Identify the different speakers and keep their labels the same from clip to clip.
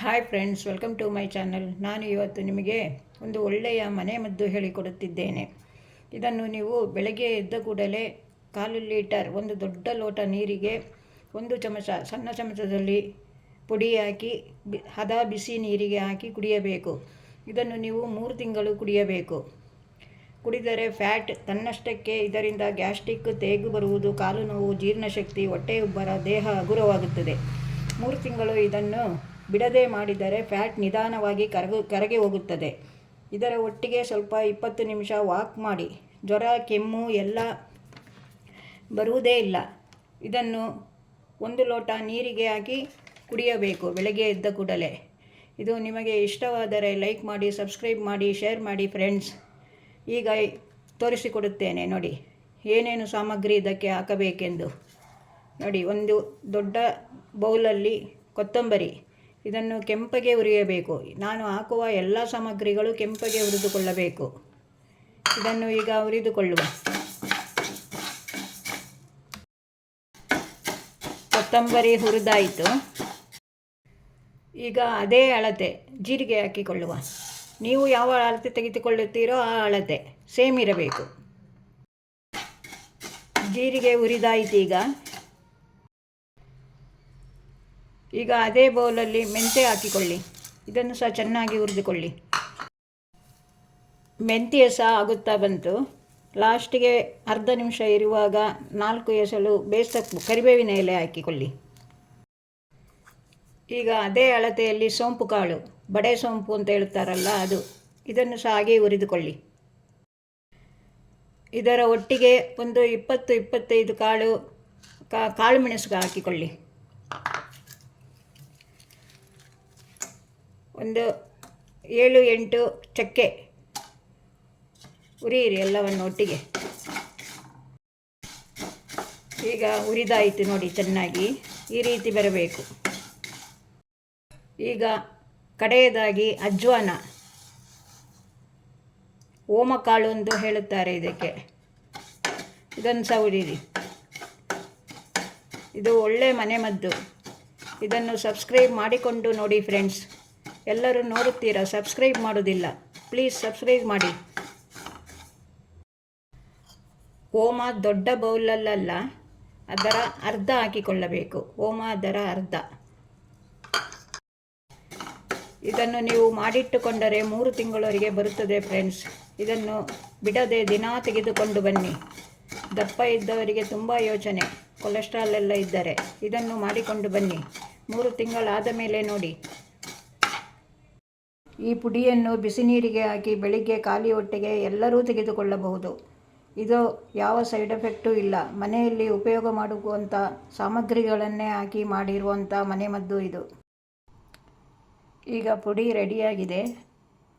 Speaker 1: Hi friends, welcome to my channel. ನಾನು ಇವತ್ತು ನಿಮಗೆ ಒಂದು ಒಳ್ಳೆಯ ಮನೆಮದ್ದು ಹೇಳಿಕೊಡುತ್ತಿದ್ದೇನೆ. ಇದನ್ನು ನೀವು ಬೆಳಗ್ಗೆ ಎದ್ದ ಕೂಡಲೇ 1/4 ಲೀಟರ್ ಒಂದು ದೊಡ್ಡ ಲೋಟ ನೀರಿಗೆ 1 ಚಮಚ ಸಣ್ಣ ಚಮಚದಲ್ಲಿ ಪುಡಿ ಹಾಕಿ ಹದ ಬಿಸಿ ನೀರಿಗೆ ಹಾಕಿ ಕುಡಿಯಬೇಕು. ಇದನ್ನು ನೀವು 3 ತಿಂಗಳು ಕುಡಿಯಬೇಕು. ಕುಡಿದರೆ ಫ್ಯಾಟ್ ತನ್ನಷ್ಟಕ್ಕೆ ಇದರಿಂದ ಗ್ಯಾಸ್ಟ್ರಿಕ್, ತೇಗು ಬರುವುದು, ಕಾಲು ನೋವು, ಜೀರ್ಣಶಕ್ತಿ, ಹೊಟ್ಟೆಯುಬ್ಬರ, ದೇಹ ಹಗುರವಾಗುತ್ತದೆ. 3 ತಿಂಗಳು ಇದನ್ನು ಬಿಡದೆ ಮಾಡಿದರೆ ಫ್ಯಾಟ್ ನಿಧಾನವಾಗಿ ಕರಗಿ ಹೋಗುತ್ತದೆ. ಇದರ ಒಟ್ಟಿಗೆ ಸ್ವಲ್ಪ 20 ನಿಮಿಷ ವಾಕ್ ಮಾಡಿ ಜ್ವರ, ಕೆಮ್ಮು ಎಲ್ಲ ಬರುವುದೇ ಇಲ್ಲ. ಇದನ್ನು 1 ಲೋಟ ನೀರಿಗೆ ಹಾಕಿ ಕುಡಿಯಬೇಕು ಬೆಳಗ್ಗೆ ಎದ್ದ ಕೂಡಲೇ. ಇದು ನಿಮಗೆ ಇಷ್ಟವಾದರೆ ಲೈಕ್ ಮಾಡಿ, ಸಬ್ಸ್ಕ್ರೈಬ್ ಮಾಡಿ, ಶೇರ್ ಮಾಡಿ ಫ್ರೆಂಡ್ಸ್. ಈಗ ತೋರಿಸಿಕೊಡುತ್ತೇನೆ ನೋಡಿ ಏನೇನು ಸಾಮಗ್ರಿ ಇದಕ್ಕೆ ಹಾಕಬೇಕೆಂದು. ನೋಡಿ, ಒಂದು ದೊಡ್ಡ ಬೌಲಲ್ಲಿ ಕೊತ್ತಂಬರಿ, ಇದನ್ನು ಕೆಂಪಗೆ ಹುರಿಯಬೇಕು. ನಾನು ಹಾಕುವ ಎಲ್ಲ ಸಾಮಗ್ರಿಗಳು ಕೆಂಪಗೆ ಹುರಿದುಕೊಳ್ಳಬೇಕು. ಇದನ್ನು ಈಗ ಹುರಿದುಕೊಳ್ಳುವ. ಕೊತ್ತಂಬರಿ ಹುರಿದಾಯಿತು. ಈಗ ಅದೇ ಅಳತೆ ಜೀರಿಗೆ ಹಾಕಿಕೊಳ್ಳುವ. ನೀವು ಯಾವ ಅಳತೆ ತೆಗೆದುಕೊಳ್ಳುತ್ತೀರೋ ಆ ಅಳತೆ ಸೇಮ್ ಇರಬೇಕು. ಜೀರಿಗೆ ಹುರಿದಾಯಿತು. ಈಗ ಅದೇ ಬೌಲಲ್ಲಿ ಮೆಂತ್ಯ ಹಾಕಿಕೊಳ್ಳಿ. ಇದನ್ನು ಸಹ ಚೆನ್ನಾಗಿ ಹುರಿದುಕೊಳ್ಳಿ. ಮೆಂತ್ಯ ಸಹ ಆಗುತ್ತಾ ಬಂತು. ಲಾಸ್ಟಿಗೆ ಅರ್ಧ ನಿಮಿಷ ಇರುವಾಗ 4 ಎಸಳು ಬೇಸಪ್ಪು ಕರಿಬೇವಿನ ಎಲೆ ಹಾಕಿಕೊಳ್ಳಿ. ಈಗ ಅದೇ ಅಳತೆಯಲ್ಲಿ ಸೋಂಪು ಕಾಳು, ಬಡೆ ಸೋಂಪು ಅಂತ ಹೇಳ್ತಾರಲ್ಲ ಅದು, ಇದನ್ನು ಸಹ ಹಾಗೆ ಹುರಿದುಕೊಳ್ಳಿ. ಇದರ ಒಟ್ಟಿಗೆ ಒಂದು 20-25 ಕಾಳು ಮೆಣಸು ಹಾಕಿಕೊಳ್ಳಿ. ಒಂದು 7-8 ಚಕ್ಕೆ ಹುರಿಯಿರಿ ಎಲ್ಲವನ್ನು ಒಟ್ಟಿಗೆ. ಈಗ ಹುರಿದಾಯಿತು ನೋಡಿ, ಚೆನ್ನಾಗಿ ಈ ರೀತಿ ಬರಬೇಕು. ಈಗ ಕಡೆಯದಾಗಿ ಅಜ್ವಾನ, ಓಮಕಾಳು ಎಂದು ಹೇಳುತ್ತಾರೆ ಇದಕ್ಕೆ, ಇದನ್ನು ಸಹ ಹುರಿಯಿರಿ. ಇದು ಒಳ್ಳೆ ಮನೆಮದ್ದು. ಇದನ್ನು ಸಬ್ಸ್ಕ್ರೈಬ್ ಮಾಡಿಕೊಂಡು ನೋಡಿ ಫ್ರೆಂಡ್ಸ್. ಎಲ್ಲರೂ ನೋಡುತ್ತೀರಾ, ಸಬ್ಸ್ಕ್ರೈಬ್ ಮಾಡೋದಿಲ್ಲ. ಪ್ಲೀಸ್ ಸಬ್ಸ್ಕ್ರೈಬ್ ಮಾಡಿ. ಓಮ ದೊಡ್ಡ ಬೌಲಲ್ಲ, ಅದರ ಅರ್ಧ ಹಾಕಿಕೊಳ್ಳಬೇಕು. ಓಮ ಅದರ ಅರ್ಧ. ಇದನ್ನು ನೀವು ಮಾಡಿಟ್ಟುಕೊಂಡರೆ 3 ತಿಂಗಳವರೆಗೆ ಬರುತ್ತದೆ ಫ್ರೆಂಡ್ಸ್. ಇದನ್ನು ಬಿಡದೆ ದಿನ ತೆಗೆದುಕೊಂಡು ಬನ್ನಿ. ದಪ್ಪ ಇದ್ದವರಿಗೆ ತುಂಬ ಯೋಚನೆ, ಕೊಲೆಸ್ಟ್ರಾಲ್ ಎಲ್ಲ ಇದ್ದರೆ ಇದನ್ನು ಮಾಡಿಕೊಂಡು ಬನ್ನಿ. 3 ತಿಂಗಳಾದ ಮೇಲೆ ನೋಡಿ. ಈ ಪುಡಿಯನ್ನು ಬಿಸಿ ನೀರಿಗೆ ಹಾಕಿ ಬೆಳಿಗ್ಗೆ ಖಾಲಿ ಹೊಟ್ಟೆಗೆ ಎಲ್ಲರೂ ತೆಗೆದುಕೊಳ್ಳಬಹುದು. ಇದು ಯಾವ ಸೈಡ್ ಎಫೆಕ್ಟೂ ಇಲ್ಲ. ಮನೆಯಲ್ಲಿ ಉಪಯೋಗ ಮಾಡುವಂಥ ಸಾಮಗ್ರಿಗಳನ್ನೇ ಹಾಕಿ ಮಾಡಿರುವಂಥ ಮನೆಮದ್ದು ಇದು. ಈಗ ಪುಡಿ ರೆಡಿಯಾಗಿದೆ.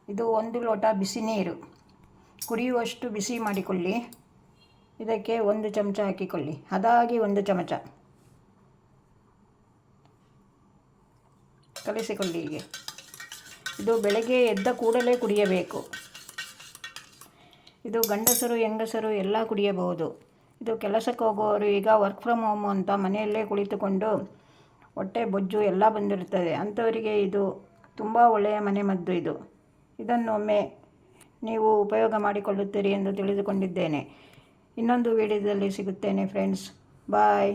Speaker 1: ಇದು 1 ಲೋಟ ಬಿಸಿ ನೀರು ಕುಡಿಯುವಷ್ಟು ಬಿಸಿ ಮಾಡಿಕೊಳ್ಳಿ. ಇದಕ್ಕೆ 1 ಚಮಚ ಹಾಕಿಕೊಳ್ಳಿ, ಅದಾಗಿ 1 ಚಮಚ ಕಲಿಸಿಕೊಳ್ಳಿ. ಹೀಗೆ ಇದು ಬೆಳಗ್ಗೆ ಎದ್ದ ಕೂಡಲೇ ಕುಡಿಯಬೇಕು. ಇದು ಗಂಡಸರು ಹೆಂಗಸರು ಎಲ್ಲ ಕುಡಿಯಬಹುದು. ಇದು ಕೆಲಸಕ್ಕೆ ಹೋಗುವವರು, ಈಗ ವರ್ಕ್ ಫ್ರಮ್ ಹೋಮ್ ಅಂತ ಮನೆಯಲ್ಲೇ ಕುಳಿತುಕೊಂಡು ಹೊಟ್ಟೆ ಬೊಜ್ಜು ಎಲ್ಲ ಬಂದಿರುತ್ತದೆ, ಅಂಥವರಿಗೆ ಇದು ತುಂಬ ಒಳ್ಳೆಯ ಮನೆಮದ್ದು ಇದು. ಇದನ್ನೊಮ್ಮೆ ನೀವು ಉಪಯೋಗ ಮಾಡಿಕೊಳ್ಳುತ್ತೀರಿ ಎಂದು ತಿಳಿದುಕೊಂಡಿದ್ದೇನೆ. ಇನ್ನೊಂದು ವಿಡಿಯೋದಲ್ಲಿ ಸಿಗುತ್ತೇನೆ ಫ್ರೆಂಡ್ಸ್. ಬಾಯ್.